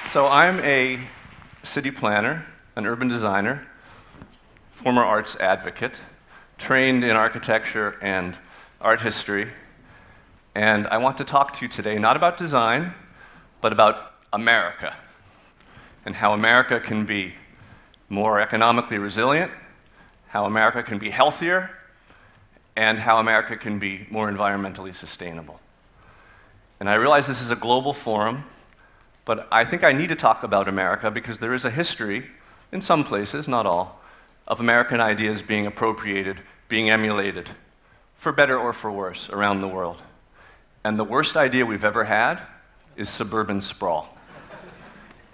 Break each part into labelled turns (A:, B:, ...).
A: So I'm a city planner, an urban designer, former arts advocate, trained in architecture and art history, and I want to talk to you today not about design, but about America, and how America can be more economically resilient, how America can be healthier, and how America can be more environmentally sustainable. And I realize this is a global forum, but I think I need to talk about America because there is a history, in some places, not all, of American ideas being appropriated, being emulated, for better or for worse, around the world. And the worst idea we've ever had is suburban sprawl.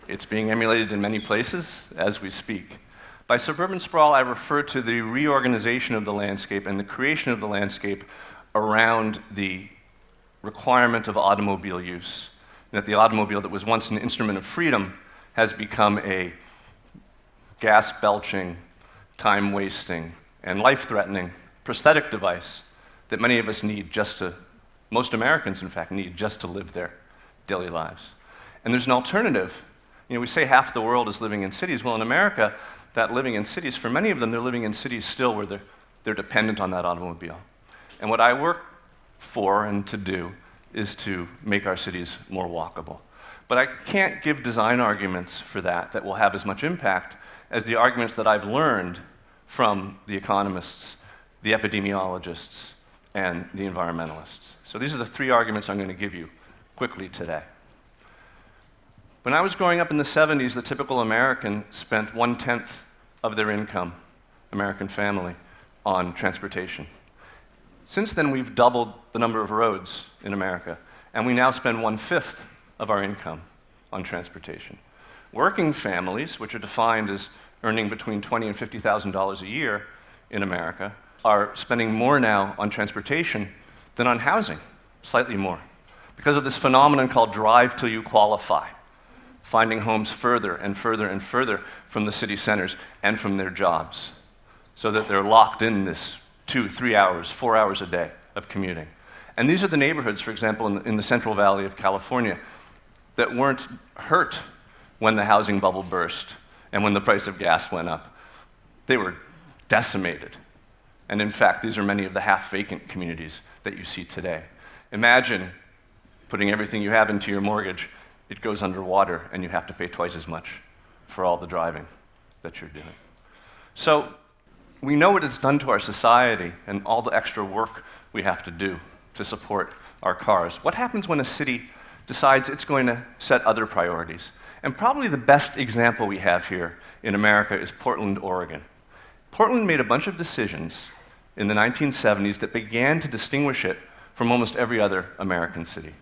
A: It's being emulated in many places as we speak. By suburban sprawl, I refer to the reorganization of the landscape and the creation of the landscape around the requirement of automobile use. That the automobile that was once an instrument of freedom has become a gas-belching, time-wasting, and life-threatening prosthetic device that many of us need most Americans, in fact, need just to live their daily lives. And there's an alternative. You know, we say half the world is living in cities. Well, in America, that living in cities, for many of them, they're living in cities still where they're dependent on that automobile. And what I work for and to do is to make our cities more walkable. But I can't give design arguments for that will have as much impact as the arguments that I've learned from the economists, the epidemiologists, and the environmentalists. So these are the three arguments I'm going to give you quickly today. When I was growing up in the 70s, the typical American spent 1/10 of their income, American family, on transportation. Since then, we've doubled the number of roads in America, and we now spend 1/5 of our income on transportation. Working families, which are defined as earning between $20,000 and $50,000 a year in America, are spending more now on transportation than on housing, slightly more, because of this phenomenon called drive till you qualify, finding homes further and further and further from the city centers and from their jobs, so that they're locked in this 2, 3 hours, 4 hours a day of commuting. And these are the neighborhoods, for example, in the Central Valley of California, that weren't hurt when the housing bubble burst and when the price of gas went up. They were decimated. And in fact, these are many of the half-vacant communities that you see today. Imagine putting everything you have into your mortgage, it goes underwater, and you have to pay twice as much for all the driving that you're doing. So we know what it's done to our society and all the extra work we have to do to support our cars. What happens when a city decides it's going to set other priorities? And probably the best example we have here in America is Portland, Oregon. Portland made a bunch of decisions in the 1970s that began to distinguish it from almost every other American city.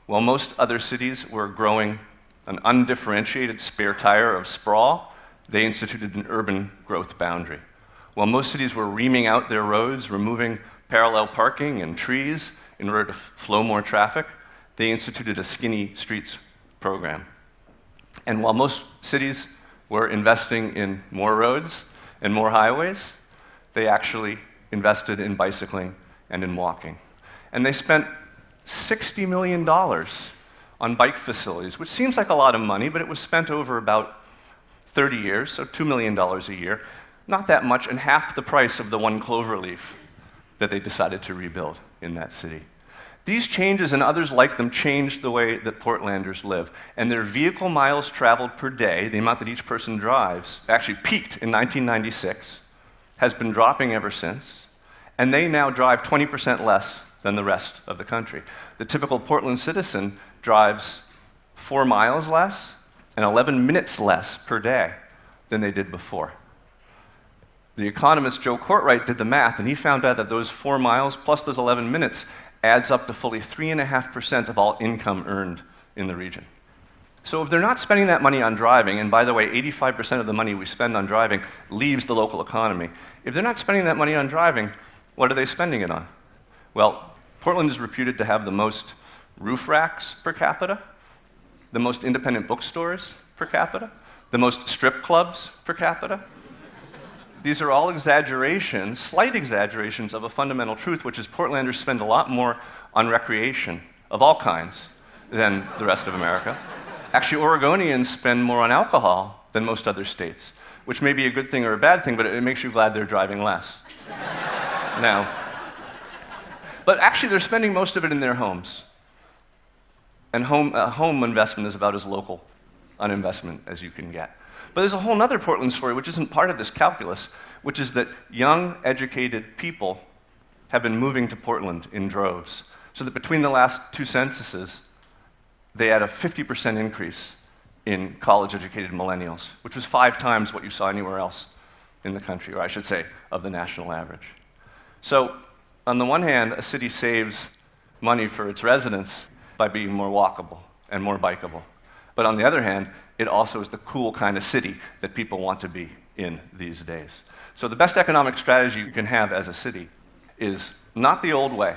A: While most other cities were growing an undifferentiated spare tire of sprawl, they instituted an urban growth boundary. While most cities were reaming out their roads, removing parallel parking and trees in order to flow more traffic, they instituted a skinny streets program. And while most cities were investing in more roads and more highways, they actually invested in bicycling and in walking. And they spent $60 million on bike facilities, which seems like a lot of money, but it was spent over about 30 years, so $2 million a year. Not that much, and half the price of the one cloverleaf that they decided to rebuild in that city. These changes and others like them changed the way that Portlanders live, and their vehicle miles traveled per day, the amount that each person drives, actually peaked in 1996, has been dropping ever since, and they now drive 20% less than the rest of the country. The typical Portland citizen drives 4 miles less and 11 minutes less per day than they did before. The economist Joe Courtwright did the math, and he found out that those 4 miles plus those 11 minutes adds up to fully 3.5% of all income earned in the region. So if they're not spending that money on driving, and by the way, 85% of the money we spend on driving leaves the local economy, if they're not spending that money on driving, what are they spending it on? Well, Portland is reputed to have the most roof racks per capita, the most independent bookstores per capita, the most strip clubs per capita. These are all exaggerations, slight exaggerations of a fundamental truth, which is Portlanders spend a lot more on recreation of all kinds than the rest of America. Actually, Oregonians spend more on alcohol than most other states, which may be a good thing or a bad thing, but it makes you glad they're driving less. Now, but actually they're spending most of it in their homes. And home investment is about as local an investment as you can get. But there's a whole other Portland story which isn't part of this calculus, which is that young, educated people have been moving to Portland in droves. So that between the last two censuses, they had a 50% increase in college-educated millennials, which was 5 times what you saw anywhere else in the country, or I should say, of the national average. So, on the one hand, a city saves money for its residents by being more walkable and more bikeable. But on the other hand, it also is the cool kind of city that people want to be in these days. So the best economic strategy you can have as a city is not the old way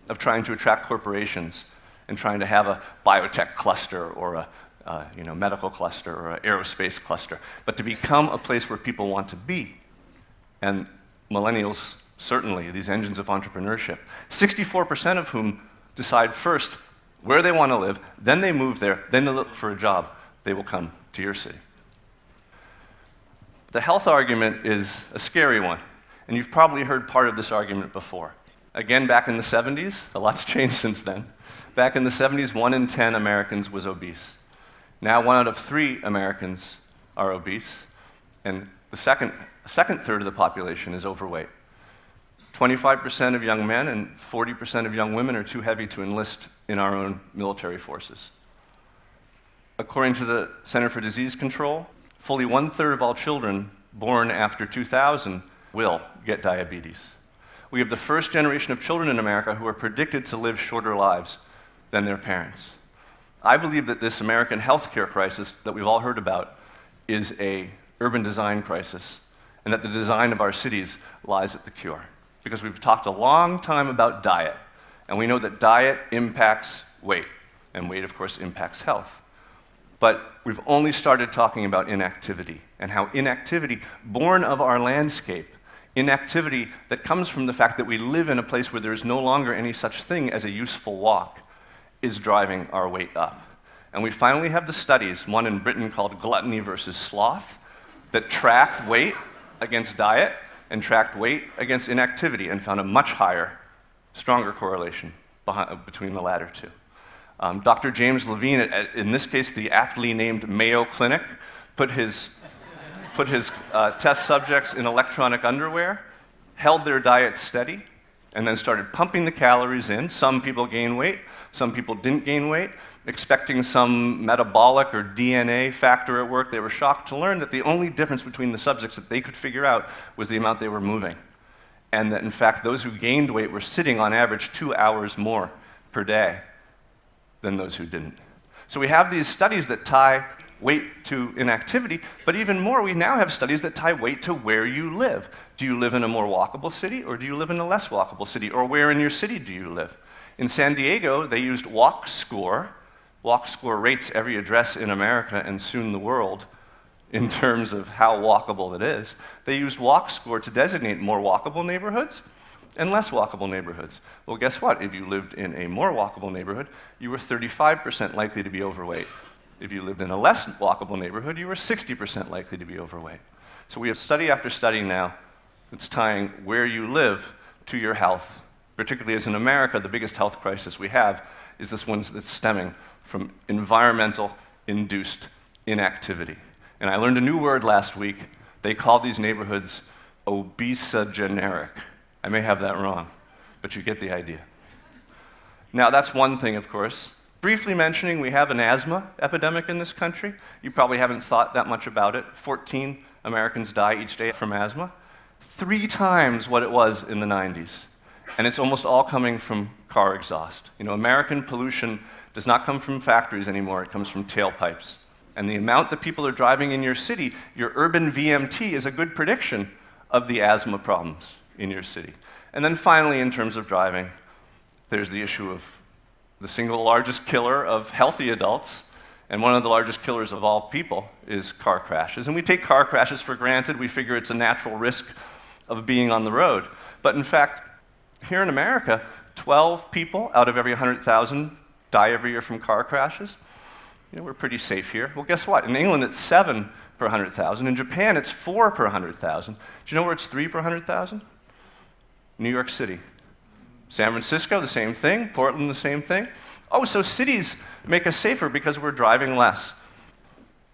A: of trying to attract corporations and trying to have a biotech cluster or a medical cluster or an aerospace cluster, but to become a place where people want to be. And millennials, certainly, these engines of entrepreneurship, 64% of whom decide first where they want to live, then they move there, then they look for a job, they will come to your city. The health argument is a scary one, and you've probably heard part of this argument before. Again, back in the 70s, a lot's changed since then. Back in the 70s, 1 in 10 Americans was obese. Now 1 out of 3 Americans are obese, and the second third of the population is overweight. 25% of young men and 40% of young women are too heavy to enlist in our own military forces. According to the Center for Disease Control, fully 1/3 of all children born after 2000 will get diabetes. We have the first generation of children in America who are predicted to live shorter lives than their parents. I believe that this American healthcare crisis that we've all heard about is an urban design crisis, and that the design of our cities lies at the cure. Because we've talked a long time about diet, and we know that diet impacts weight, and weight, of course, impacts health. But we've only started talking about inactivity, and how inactivity, born of our landscape, inactivity that comes from the fact that we live in a place where there is no longer any such thing as a useful walk, is driving our weight up. And we finally have the studies, one in Britain called Gluttony versus Sloth, that tracked weight against diet and tracked weight against inactivity and found a much higher, stronger correlation between the latter two. Dr. James Levine, in this case the aptly named Mayo Clinic, put his test subjects in electronic underwear, held their diet steady, and then started pumping the calories in. Some people gained weight, some people didn't gain weight, expecting some metabolic or DNA factor at work. They were shocked to learn that the only difference between the subjects that they could figure out was the amount they were moving. And that in fact, those who gained weight were sitting on average 2 hours more per day than those who didn't. So we have these studies that tie weight to inactivity, but even more, we now have studies that tie weight to where you live. Do you live in a more walkable city, or do you live in a less walkable city? Or where in your city do you live? In San Diego, they used Walk Score. Walk Score rates every address in America and soon the world in terms of how walkable it is. They used Walk Score to designate more walkable neighborhoods and less walkable neighborhoods. Well, guess what? If you lived in a more walkable neighborhood, you were 35% likely to be overweight. If you lived in a less walkable neighborhood, you were 60% likely to be overweight. So we have study after study now that's tying where you live to your health. Particularly as in America, the biggest health crisis we have is this one that's stemming from environmental induced inactivity. And I learned a new word last week. They call these neighborhoods obesogeneric. I may have that wrong, but you get the idea. Now, that's one thing, of course. Briefly mentioning, we have an asthma epidemic in this country. You probably haven't thought that much about it. 14 Americans die each day from asthma. 3 times what it was in the 90s. And it's almost all coming from car exhaust. You know, American pollution does not come from factories anymore, it comes from tailpipes. And the amount that people are driving in your city, your urban VMT is a good prediction of the asthma problems in your city. And then finally, in terms of driving, there's the issue of the single largest killer of healthy adults, and one of the largest killers of all people is car crashes. And we take car crashes for granted. We figure it's a natural risk of being on the road. But in fact, here in America, 12 people out of every 100,000 die every year from car crashes. we're pretty safe here. Well, guess what? In England, it's 7 per 100,000. In Japan, it's 4 per 100,000. Do you know where it's 3 per 100,000? New York City. San Francisco, the same thing. Portland, the same thing. Oh, so cities make us safer because we're driving less.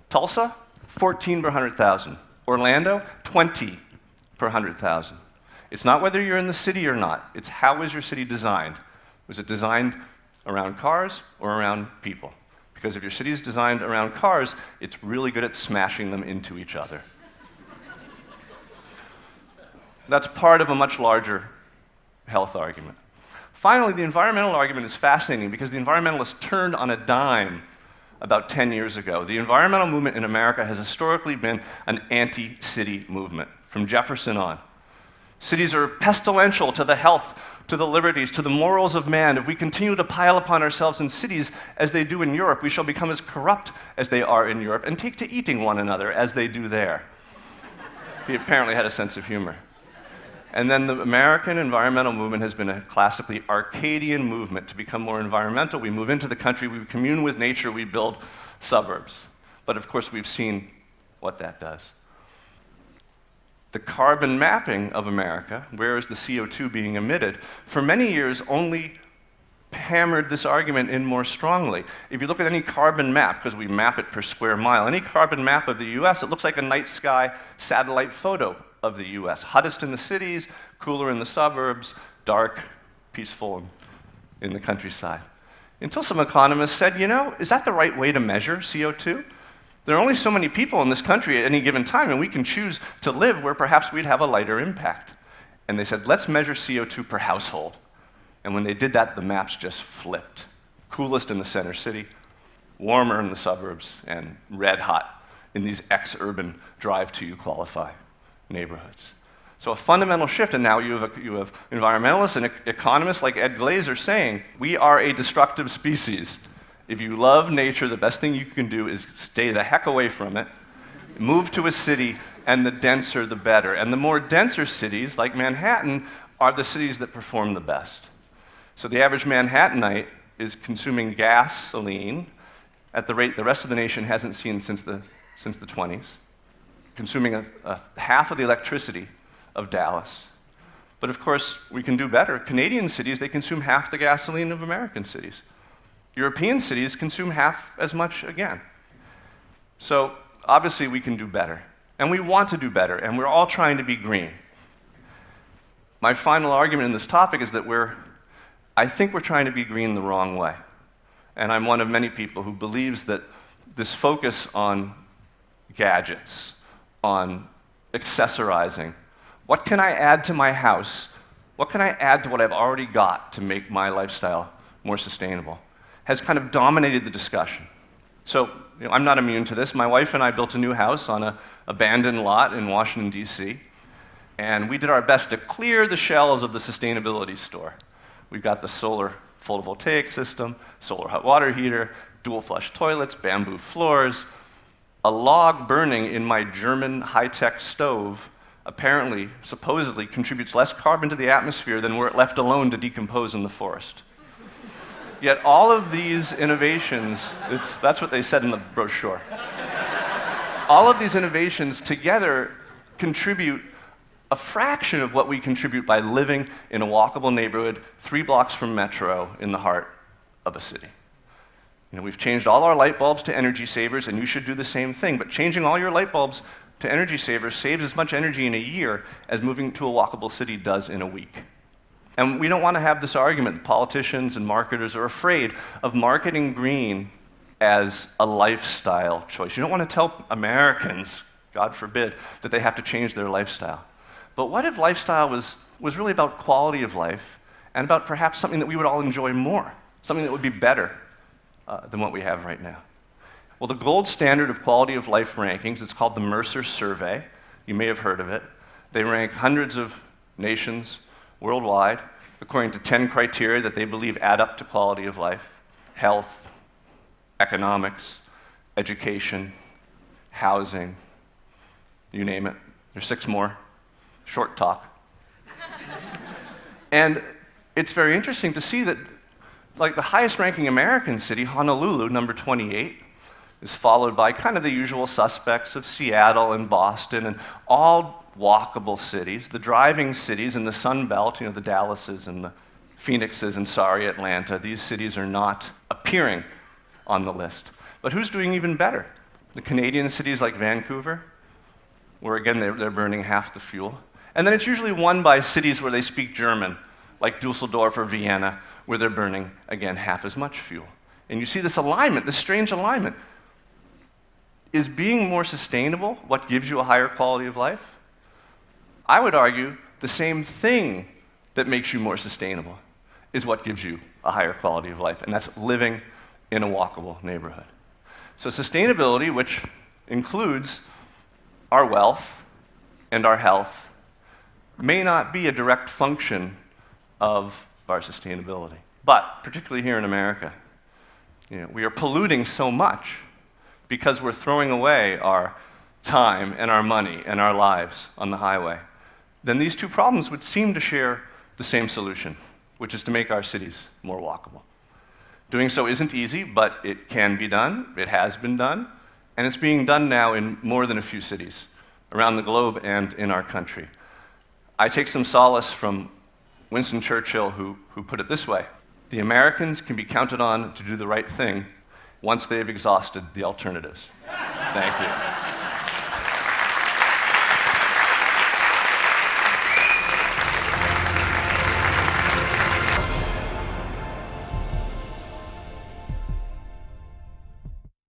A: Tulsa, 14 per 100,000. Orlando, 20 per 100,000. It's not whether you're in the city or not. It's how is your city designed? Was it designed around cars or around people? Because if your city is designed around cars, it's really good at smashing them into each other. That's part of a much larger health argument. Finally, the environmental argument is fascinating because the environmentalists turned on a dime about 10 years ago. The environmental movement in America has historically been an anti-city movement, from Jefferson on. Cities are pestilential to the health, to the liberties, to the morals of man. If we continue to pile upon ourselves in cities as they do in Europe, we shall become as corrupt as they are in Europe and take to eating one another as they do there. He apparently had a sense of humor. And then the American environmental movement has been a classically Arcadian movement. To become more environmental, we move into the country, we commune with nature, we build suburbs. But of course, we've seen what that does. The carbon mapping of America, where is the CO2 being emitted, for many years only hammered this argument in more strongly. If you look at any carbon map, because we map it per square mile, any carbon map of the US, it looks like a night sky satellite photo of the US. Hottest in the cities, cooler in the suburbs, dark, peaceful in the countryside. Until some economists said, is that the right way to measure CO2? There are only so many people in this country at any given time, and we can choose to live where perhaps we'd have a lighter impact. And they said, let's measure CO2 per household. And when they did that, the maps just flipped. Coolest in the center city, warmer in the suburbs, and red hot in these ex-urban drive-to-you-qualify neighborhoods. So a fundamental shift, and now you have environmentalists and economists like Ed Glazer saying, we are a destructive species. If you love nature, the best thing you can do is stay the heck away from it, move to a city, and the denser the better. And the more denser cities, like Manhattan, are the cities that perform the best. So the average Manhattanite is consuming gasoline at the rate the rest of the nation hasn't seen since the 20s, consuming a half of the electricity of Dallas. But of course, we can do better. Canadian cities, they consume half the gasoline of American cities. European cities consume half as much again. So obviously we can do better, and we want to do better, and we're all trying to be green. My final argument in this topic is that I think we're trying to be green the wrong way. And I'm one of many people who believes that this focus on gadgets, on accessorizing, what can I add to my house? What can I add to what I've already got to make my lifestyle more sustainable? Has kind of dominated the discussion. So I'm not immune to this. My wife and I built a new house on an abandoned lot in Washington, D.C., and we did our best to clear the shelves of the sustainability store. We've got the solar photovoltaic system, solar hot water heater, dual flush toilets, bamboo floors. A log burning in my German high-tech stove apparently, supposedly, contributes less carbon to the atmosphere than were it left alone to decompose in the forest. Yet all of these innovations, that's what they said in the brochure. All of these innovations together contribute a fraction of what we contribute by living in a walkable neighborhood 3 blocks from Metro in the heart of a city. We've changed all our light bulbs to energy savers, and you should do the same thing. But changing all your light bulbs to energy savers saves as much energy in a year as moving to a walkable city does in a week. And we don't want to have this argument. Politicians and marketers are afraid of marketing green as a lifestyle choice. You don't want to tell Americans, God forbid, that they have to change their lifestyle. But what if lifestyle was really about quality of life and about perhaps something that we would all enjoy more, something that would be better than what we have right now? Well, the gold standard of quality of life rankings, it's called the Mercer Survey. You may have heard of it. They rank hundreds of nations worldwide according to 10 criteria that they believe add up to quality of life: health, economics, education, housing, you name it. There's 6 more. Short talk. And it's very interesting to see that, like, the highest ranking American city, Honolulu, number 28, is followed by kind of the usual suspects of Seattle and Boston and all walkable cities, the driving cities in the Sun Belt, the Dallases and the Phoenixes and sorry, Atlanta. These cities are not appearing on the list. But who's doing even better? The Canadian cities like Vancouver, where again they're burning half the fuel. And then it's usually won by cities where they speak German, like Dusseldorf or Vienna, where they're burning, again, half as much fuel. And you see this alignment, this strange alignment. Is being more sustainable what gives you a higher quality of life? I would argue the same thing that makes you more sustainable is what gives you a higher quality of life, and that's living in a walkable neighborhood. So sustainability, which includes our wealth and our health, may not be a direct function of our sustainability. But particularly here in America, we are polluting so much because we're throwing away our time and our money and our lives on the highway. Then these two problems would seem to share the same solution, which is to make our cities more walkable. Doing so isn't easy, but it can be done, it has been done, and it's being done now in more than a few cities around the globe and in our country. I take some solace from Winston Churchill, who put it this way: the Americans can be counted on to do the right thing once they've exhausted the alternatives. Thank you.